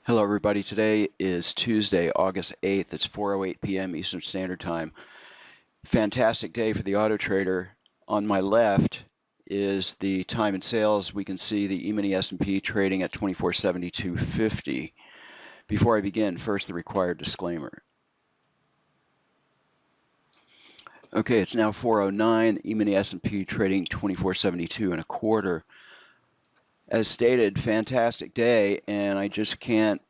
Hello everybody, today is Tuesday, August 8th. It's 4:08 p.m. Eastern Standard Time. Fantastic day for the auto trader. On my left is the time and sales. We can see the E-mini S&P trading at 2472.50. Before I begin, first the required disclaimer. Okay, it's now 4:09. E-mini S&P trading 2472.25. As stated, fantastic day, and I just can't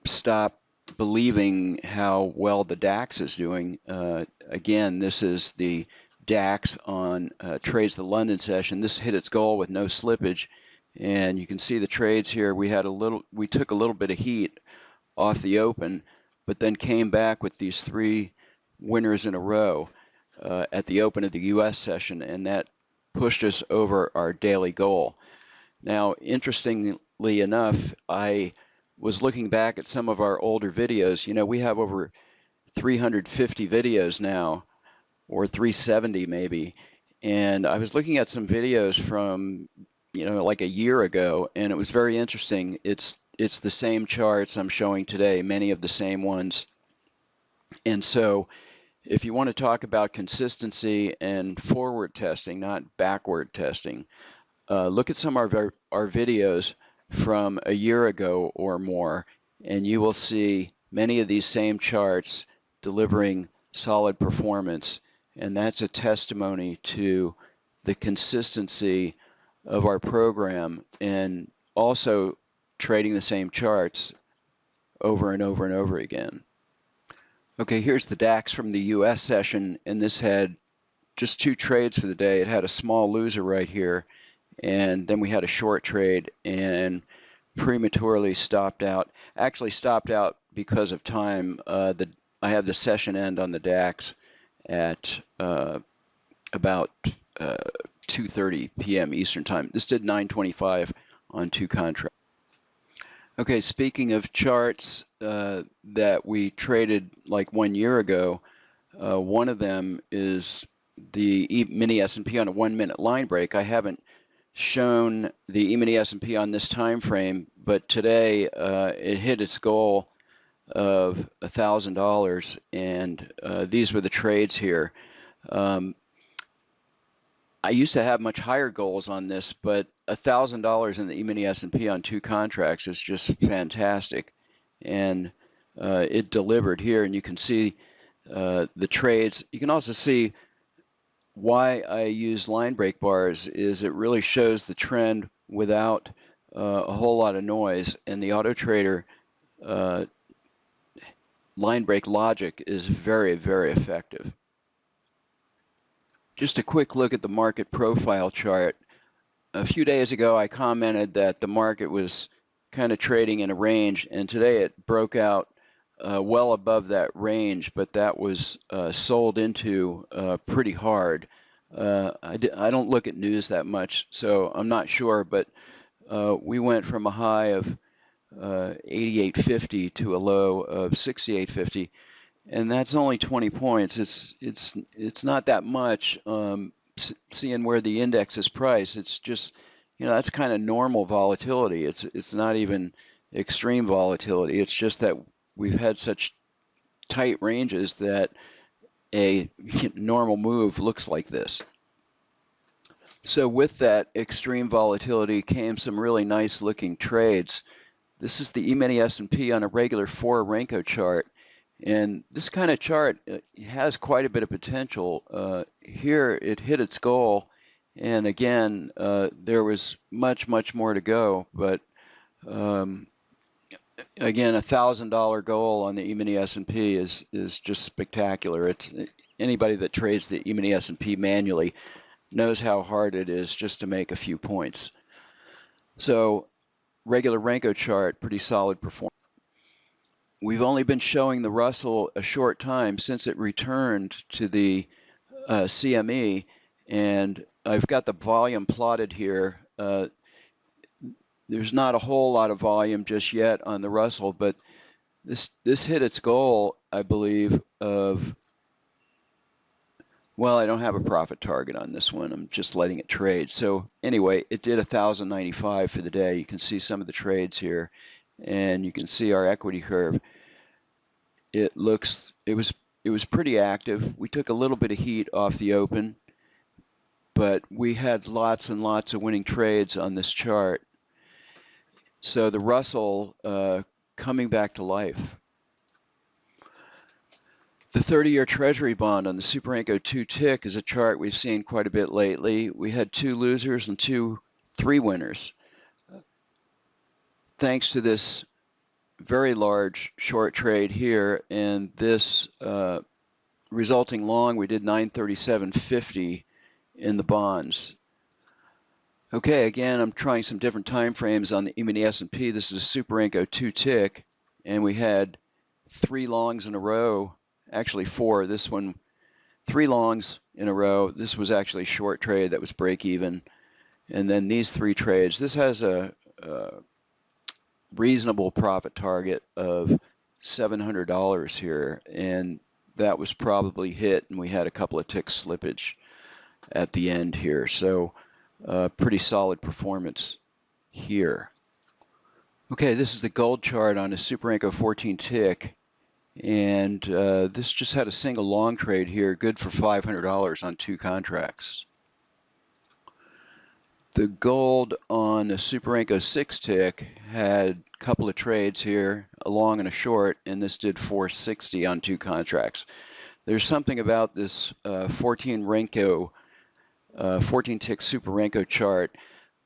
stop believing how well the DAX is doing. Again, this is the DAX on trades the London session. This hit its goal with no slippage, and you can see the trades here. We took a little bit of heat off the open, but then came back with these three winners in a row at the open of the US session, and that pushed us over our daily goal. Now, interestingly enough, I was looking back at some of our older videos. You know, we have over 350 videos now, or 370 maybe. And I was looking at some videos from, like a year ago, and it was very interesting. It's the same charts I'm showing today, many of the same ones. And so if you want to talk about consistency and forward testing, not backward testing, look at some of our videos from a year ago or more, and you will see many of these same charts delivering solid performance, and that's a testimony to the consistency of our program and also trading the same charts over and over and over again. Okay, here's the DAX from the US session, and this had just two trades for the day. It had a small loser right here, and then we had a short trade and prematurely stopped out. Actually stopped out because of time. I have the session end on the DAX at about 2:30 p.m. Eastern Time. This did 925 on two contracts. Okay, speaking of charts that we traded like 1 year ago, one of them is the E-mini S&P on a 1-minute line break. I haven't shown the E-mini S&P on this time frame, but today it hit its goal of $1,000, and these were the trades here. I used to have much higher goals on this, but $1,000 in the E-mini S&P on two contracts is just fantastic, and it delivered here. And you can see the trades. You can also see why I use line break bars is it really shows the trend without a whole lot of noise, and the auto trader line break logic is very, very effective. Just a quick look at the market profile chart. A few days ago I commented that the market was kind of trading in a range, and today it broke out well above that range, but that was sold into pretty hard. I don't look at news that much, so I'm not sure, but we went from a high of 88.50 to a low of 68.50, and that's only 20 points. It's not that much. Seeing where the index is priced, it's just, that's kind of normal volatility. It's not even extreme volatility. It's just that we've had such tight ranges that a normal move looks like this. So with that extreme volatility came some really nice looking trades. This is the E-mini S&P on a regular 4 Renko chart, and this kind of chart has quite a bit of potential. Here it hit its goal, and again there was much more to go, but again, $1,000 goal on the E-mini S&P is just spectacular. It's anybody that trades the E-mini S&P manually knows how hard it is just to make a few points. So regular Renko chart, pretty solid performance. We've only been showing the Russell a short time since it returned to the CME, and I've got the volume plotted here. There's not a whole lot of volume just yet on the Russell, but this hit its goal, I believe, of, well, I don't have a profit target on this one. I'm just letting it trade. So anyway, it did 1,095 for the day. You can see some of the trades here, and you can see our equity curve. It was pretty active. We took a little bit of heat off the open, but we had lots and lots of winning trades on this chart. So the Russell coming back to life. The 30-year Treasury bond on the Superenco 2 tick is a chart we've seen quite a bit lately. We had 2 losers and 3 winners. Thanks to this very large short trade here and this resulting long, we did 937.50 in the bonds. Okay, again, I'm trying some different time frames on the E-mini S&P. This is a Superenco 2 tick, and we had 3 longs in a row, actually 4. This one, 3 longs in a row. This was actually a short trade that was break even. And then these 3 trades. This has a reasonable profit target of $700 here, and that was probably hit, and we had a couple of ticks slippage at the end here. So pretty solid performance here. Okay, this is the gold chart on a Superenco 14 tick, and this just had a single long trade here, good for $500 on 2 contracts. The gold on a Superenco 6 tick had a couple of trades here, a long and a short, and this did $460 on 2 contracts. There's something about this 14 tick Superenco chart.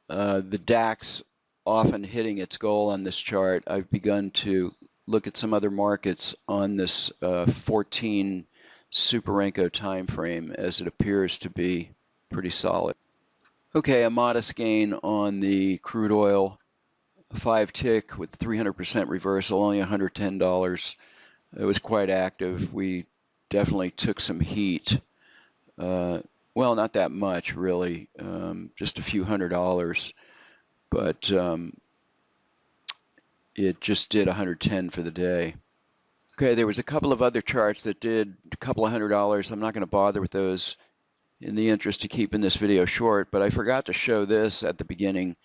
The DAX often hitting its goal on this chart. I've begun to look at some other markets on this 14 Superenco time frame, as it appears to be pretty solid. Okay, a modest gain on the crude oil 5 tick with 300% reversal, only $110. It was quite active. We definitely took some heat. Well, not that much really, just a few $100, but it just did 110 for the day. Okay, there was a couple of other charts that did a couple of $100. I'm not going to bother with those in the interest of keeping this video short, but I forgot to show this at the beginning.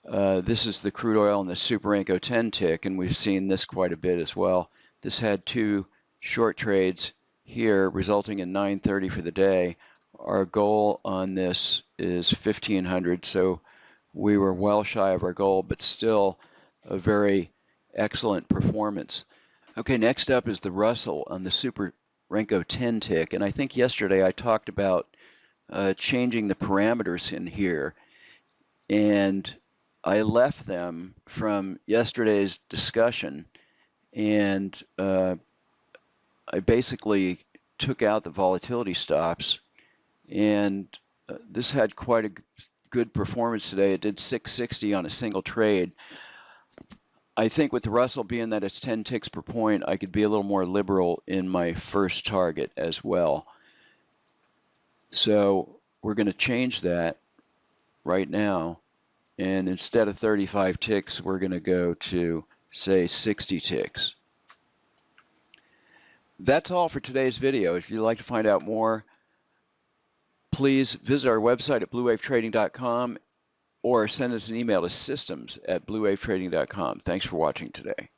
This is the crude oil and the Superenco 10 tick, and we've seen this quite a bit as well. This had 2 short trades here, resulting in 930 for the day. Our goal on this is 1500, so we were well shy of our goal, but still a very excellent performance. Okay, next up is the Russell on the Superenco 10 tick, and I think yesterday I talked about changing the parameters in here, and I left them from yesterday's discussion, and I basically took out the volatility stops, and this had quite a good performance today. It did 660 on a single trade. I think with the Russell being that it's 10 ticks per point, I could be a little more liberal in my first target as well. So we're going to change that right now, and instead of 35 ticks, we're going to go to, say, 60 ticks. That's all for today's video. If you'd like to find out more, please visit our website at bluewavetrading.com or send us an email to systems@bluewavetrading.com. Thanks for watching today.